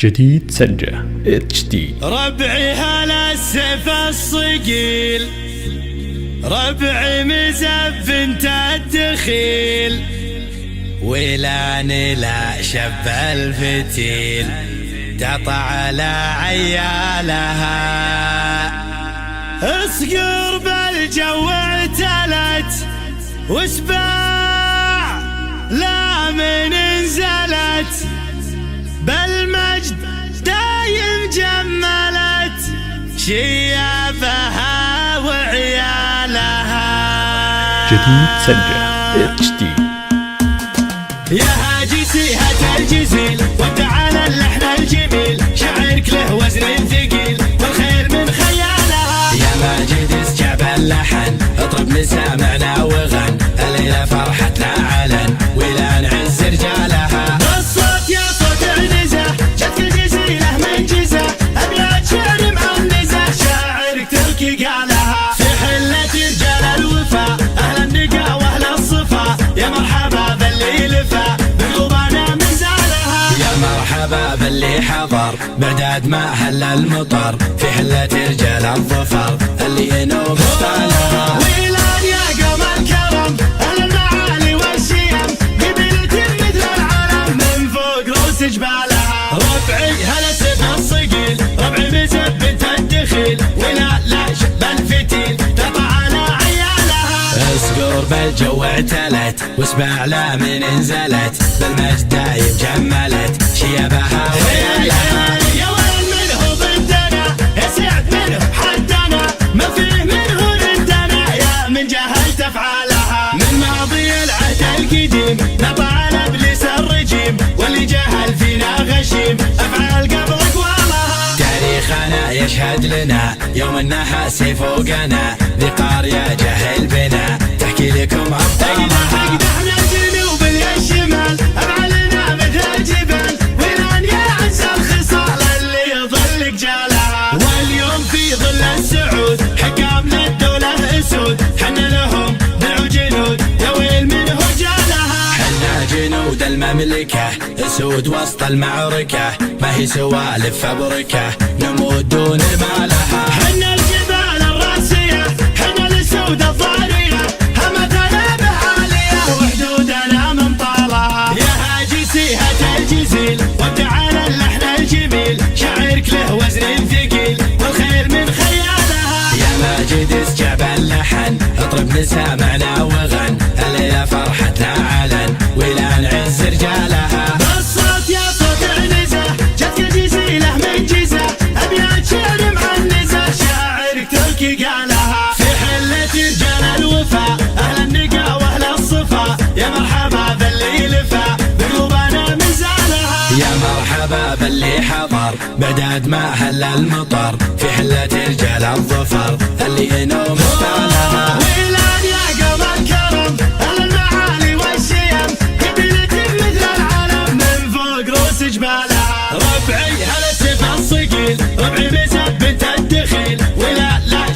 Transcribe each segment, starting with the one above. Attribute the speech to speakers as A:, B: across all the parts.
A: جديد سنجة HD.
B: ربعي هلا السيف الصقيل، ربعي مزف انت الدخيل، ولاني لا شب الفتيل تطع على عيالها. اصقر بالجو اعتلت وسباع لا من انزلت، بالمجد دايم جملت شيابها وعيالها.
A: جديد سنجة HD.
B: يا هاجسي هات الجزيل وتعالى اللحن الجميل، شعرك له وزن ثقيل والخير من خيالها. يا ماجد اسجاب اللحن اطرب مسامعنا وغن، الليلة فرحتنا علن ولا نعز رجالها. الصوت يا صوت عنزة جتك الجزيلة من جزة، ابيات شعر معنزة شاعرك تركي قالها. في حلة رجال الوفا اهل النقا واهل الصفا، يا مرحبا باللي لفا بقلوبنا منزالها. يا مرحبا باللي حضر بعداد ما هل المطر، في حلة رجال الظفر اللي ينوب ستالها. ويلان يا قوم الكرم اهل المعالي والشيم، قبيلة مثل العالم من فوق روس جبالها. ربعي هلا سيف الصقيل، ربعي مزب بنت الدخيل، ولا شب الفتيل تطع على عيالها. اسقر بالجو اعتلت واسمع لا من انزلت، بالمجد دايم جملت شيابها وعيالها. يا ويل منه ضدنا يا سعد منه حدنا، ما فيه منه ردنا يا من جهلت افعالها. من ماضي العهد القديم نطع على ابليس الرجيم، واللي جهل فينا غشيم افعال قبل اقوالها. تاريخنا يشهد لنا يوم النحاس فوقنا، ذي قارية جهل بنا تحكي لكم ابطالها. تقدحنا الجنوب الشمال افعالنا مثل الجبال، ولان يا عز الخصال اللي يظل جالها. واليوم في ظل السعود حكامنا الدولة اسود، حنا لهم دعوا جنود يا ويل منه جالها. حنا جنود المملكة اسود وسط المعركة، ما هي سوالف فبركة نموت دون ما لها. حنا الجبال الراسية حنا الاسود الضارية، همتنا بعالية وحدودنا من طالها. يا هاجسي هات الجزيل وتعالى اللحن الجميل، شعرك له وزن ثقيل والخير من خيالها. يا ماجد اسجاب اللحن اطرب مسامعنا وغن، الليلة فرحتنا علن ولا نعز رجالها. الصوت يا صوت عنزة جتك الجزيلة من جزة، ابيات شعر معنزة شاعرك تركي قالها. في حلة رجال الوفا اهل النقا واهل الصفا، يا مرحبا باللي لفا بقلوبنا منزالها. يا مرحبا باللي حضر بعداد ما هل المطر، في حلة رجال الظفر اللي ينوم ستالها. ويلان يا قوم الكرم اهل المعالي والشيم، قبيلة مثل العالم من فوق روس جبالها. ربعي هلا سيف الصقيل، ربعي مزب بنت الدخيل، ولا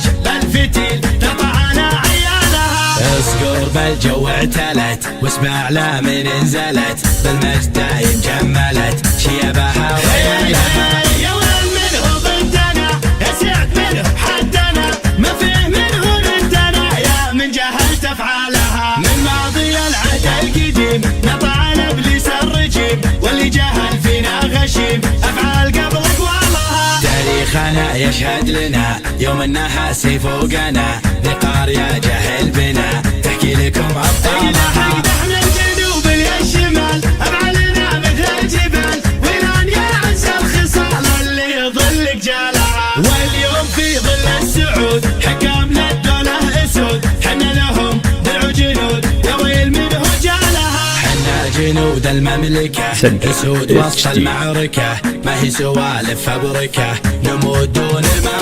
B: شب الفتيل تطع على عيالها. اسقر بالجو اعتلت واسمع لا من انزلت، بالمجد دايم جملت شيابها وعيالها. يا ويل منه ضدنا يا سعد منه حدنا، ما فيه منه ردنا يا من جهلت افعالها. من ماضي العهد القديم نطع على ابليس الرجيم، واللي جهل فينا غشيم افعال قبل اقوالها. تاريخنا يشهد لنا يوم النحاس فوقنا، ذي قارية جهل بنا تحكي لكم ابطالها. تقدحنا الجنوب الشمال افعالنا مثل الجبال، ولان يا عز الخصال اللي يظل جالها. واليوم في ظل السعود حكامنا الدولة اسود، حنا لهم دعوا جنود يا ويل منه جالها. حنا جنود المملكة اسود وسط المعركة، ما هي سوالف فبركة نموت دون ما